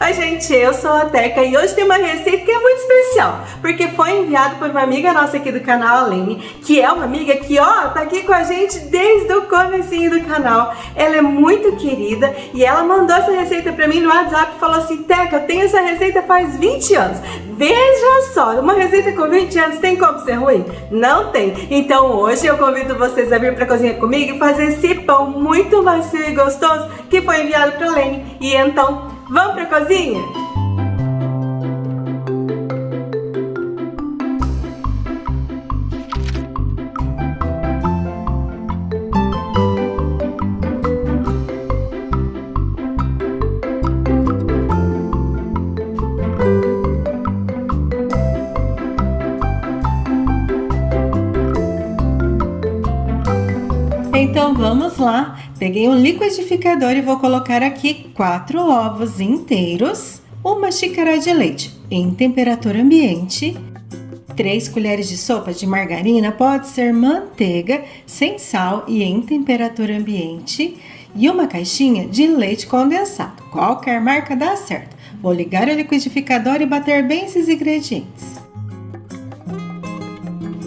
Oi gente, eu sou a Teca e hoje tem uma receita que é muito especial, porque foi enviado por uma amiga nossa aqui do canal, a Lene, que é uma amiga que, ó, tá aqui com a gente desde o comecinho do canal. Ela é muito querida e ela mandou essa receita pra mim no WhatsApp e falou assim: Teca, eu tenho essa receita faz 20 anos. Veja só, uma receita com 20 anos tem como ser ruim? Não tem. Então hoje eu convido vocês a vir pra cozinha comigo e fazer esse pão muito macio e gostoso que foi enviado pra Lene. E então, vamos pra cozinha? Então vamos lá, peguei um liquidificador e vou colocar aqui 4 ovos inteiros, uma xícara de leite em temperatura ambiente, 3 colheres de sopa de margarina, pode ser manteiga, sem sal e em temperatura ambiente, e uma caixinha de leite condensado, qualquer marca dá certo. Vou ligar o liquidificador e bater bem esses ingredientes.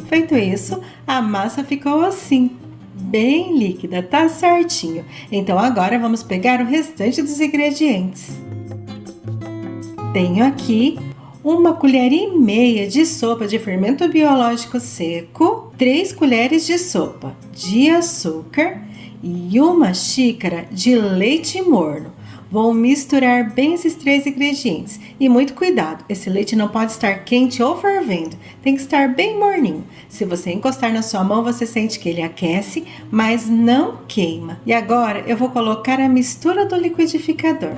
Feito isso, a massa ficou assim, bem líquida, tá certinho. Então agora vamos pegar o restante dos ingredientes. Tenho aqui 1,5 colher de sopa de fermento biológico seco, 3 colheres de sopa de açúcar e 1 xícara de leite morno. Vou misturar bem esses 3 ingredientes e muito cuidado, esse leite não pode estar quente ou fervendo, tem que estar bem morninho. Se você encostar na sua mão, você sente que ele aquece, mas não queima. E agora eu vou colocar a mistura do liquidificador.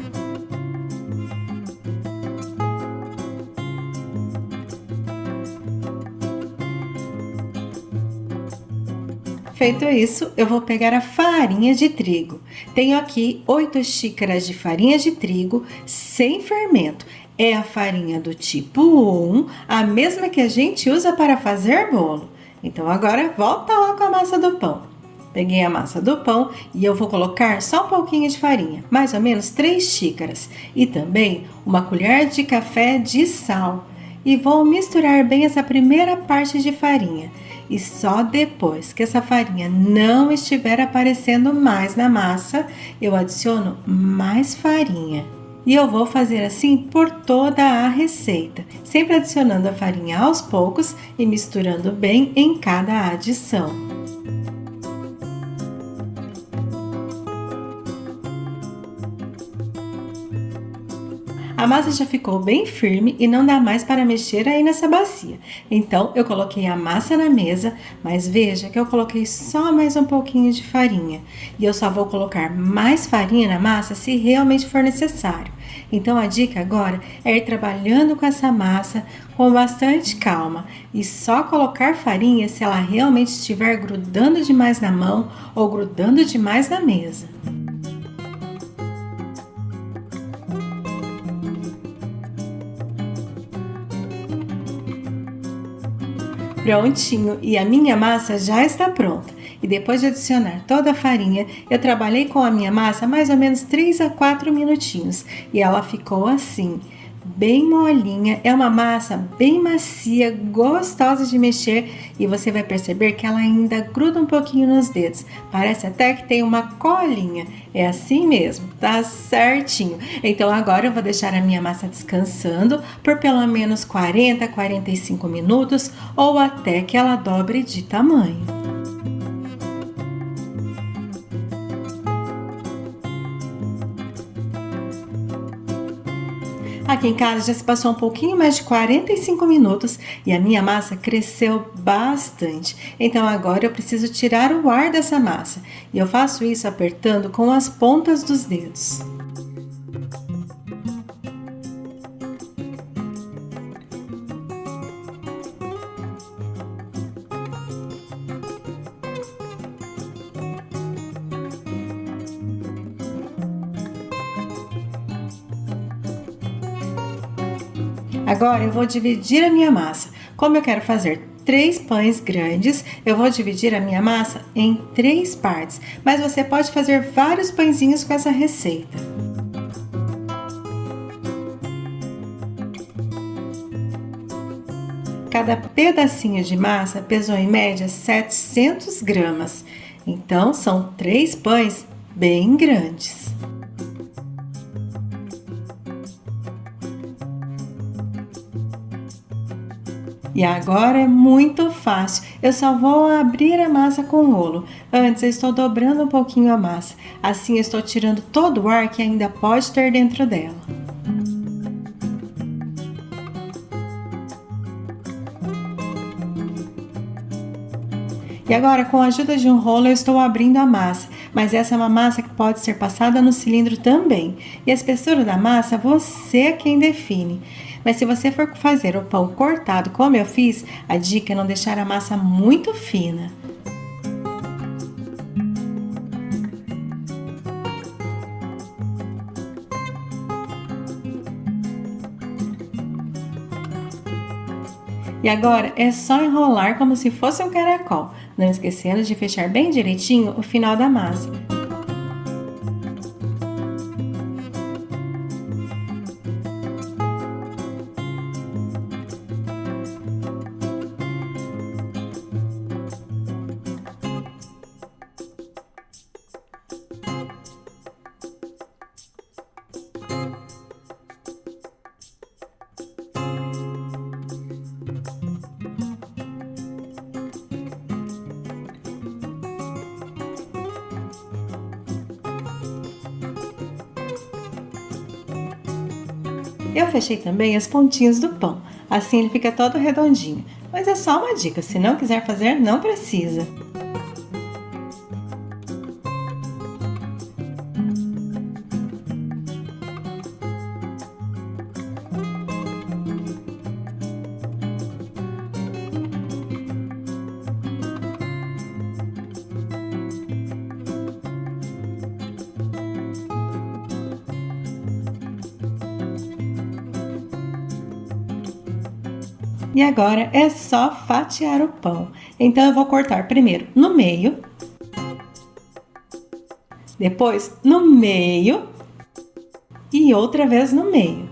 Feito isso, eu vou pegar a farinha de trigo. Tenho aqui 8 xícaras de farinha de trigo sem fermento. É a farinha do tipo 1, a mesma que a gente usa para fazer bolo. Então agora volta lá com a massa do pão. Peguei a massa do pão e eu vou colocar só um pouquinho de farinha, mais ou menos 3 xícaras. E também 1 colher de café de sal. E vou misturar bem essa primeira parte de farinha. E só depois que essa farinha não estiver aparecendo mais na massa, eu adiciono mais farinha. E eu vou fazer assim por toda a receita, sempre adicionando a farinha aos poucos e misturando bem em cada adição. A massa já ficou bem firme e não dá mais para mexer aí nessa bacia. Então, eu coloquei a massa na mesa, mas veja que eu coloquei só mais um pouquinho de farinha. E eu só vou colocar mais farinha na massa se realmente for necessário. Então, a dica agora é ir trabalhando com essa massa com bastante calma e só colocar farinha se ela realmente estiver grudando demais na mão ou grudando demais na mesa. Prontinho, e a minha massa já está pronta. E depois de adicionar toda a farinha, eu trabalhei com a minha massa mais ou menos 3 a 4 minutinhos. E ela ficou assim, bem molinha. É uma massa bem macia, gostosa de mexer. E você vai perceber que ela ainda gruda um pouquinho nos dedos. Parece até que tem uma colinha. É assim mesmo, tá certinho. Então agora eu vou deixar a minha massa descansando por pelo menos 40 a 45 minutos ou até que ela dobre de tamanho. Aqui em casa já se passou um pouquinho mais de 45 minutos e a minha massa cresceu bastante. Então agora eu preciso tirar o ar dessa massa. E eu faço isso apertando com as pontas dos dedos. Agora eu vou dividir a minha massa. Como eu quero fazer 3 pães grandes, eu vou dividir a minha massa em 3 partes, mas você pode fazer vários pãezinhos com essa receita. Cada pedacinho de massa pesou em média 700 gramas. Então, são 3 pães bem grandes. E agora é muito fácil, eu só vou abrir a massa com o rolo. Antes eu estou dobrando um pouquinho a massa, assim eu estou tirando todo o ar que ainda pode ter dentro dela. E agora, com a ajuda de um rolo, eu estou abrindo a massa, mas essa é uma massa que pode ser passada no cilindro também. E a espessura da massa, você é quem define. Mas se você for fazer o pão cortado como eu fiz, a dica é não deixar a massa muito fina. E agora é só enrolar como se fosse um caracol, não esquecendo de fechar bem direitinho o final da massa. Eu fechei também as pontinhas do pão, assim ele fica todo redondinho. Mas é só uma dica, se não quiser fazer, não precisa. E agora é só fatiar o pão. Então eu vou cortar primeiro no meio, depois no meio e outra vez no meio.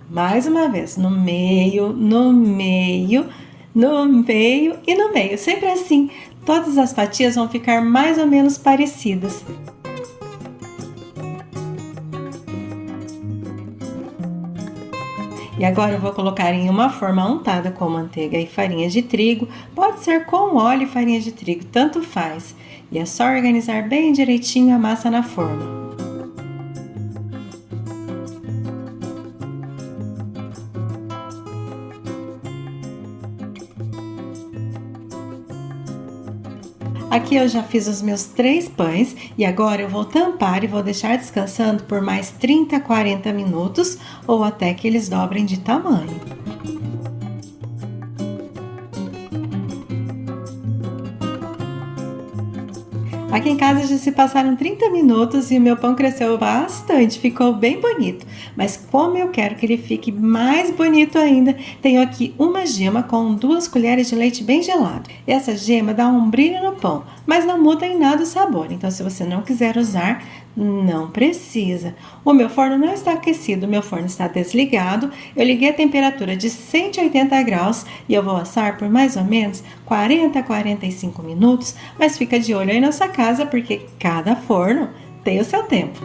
Mais uma vez, no meio, no meio, no meio e no meio. Sempre assim, todas as fatias vão ficar mais ou menos parecidas. E agora eu vou colocar em uma forma untada com manteiga e farinha de trigo. Pode ser com óleo e farinha de trigo, tanto faz. E é só organizar bem direitinho a massa na forma. Aqui eu já fiz os meus 3 pães e agora eu vou tampar e vou deixar descansando por mais 30 a 40 minutos ou até que eles dobrem de tamanho. Aqui em casa já se passaram 30 minutos e o meu pão cresceu bastante, ficou bem bonito. Mas como eu quero que ele fique mais bonito ainda, tenho aqui uma gema com 2 colheres de leite bem gelado. Essa gema dá um brilho no pão, mas não muda em nada o sabor. Então, se você não quiser usar, não precisa. O meu forno não está aquecido, o meu forno está desligado. Eu liguei a temperatura de 180 graus e eu vou assar por mais ou menos 40 a 45 minutos, mas fica de olho aí na sua casa porque cada forno tem o seu tempo.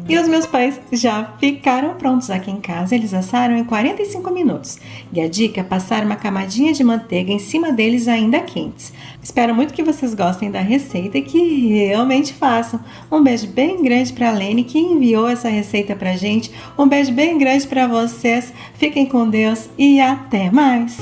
E os meus pães já ficaram prontos aqui em casa, eles assaram em 45 minutos. E a dica é passar uma camadinha de manteiga em cima deles ainda quentes. Espero muito que vocês gostem da receita e que realmente façam. Um beijo bem grande para a Lene que enviou essa receita pra gente. Um beijo bem grande para vocês. Fiquem com Deus e até mais!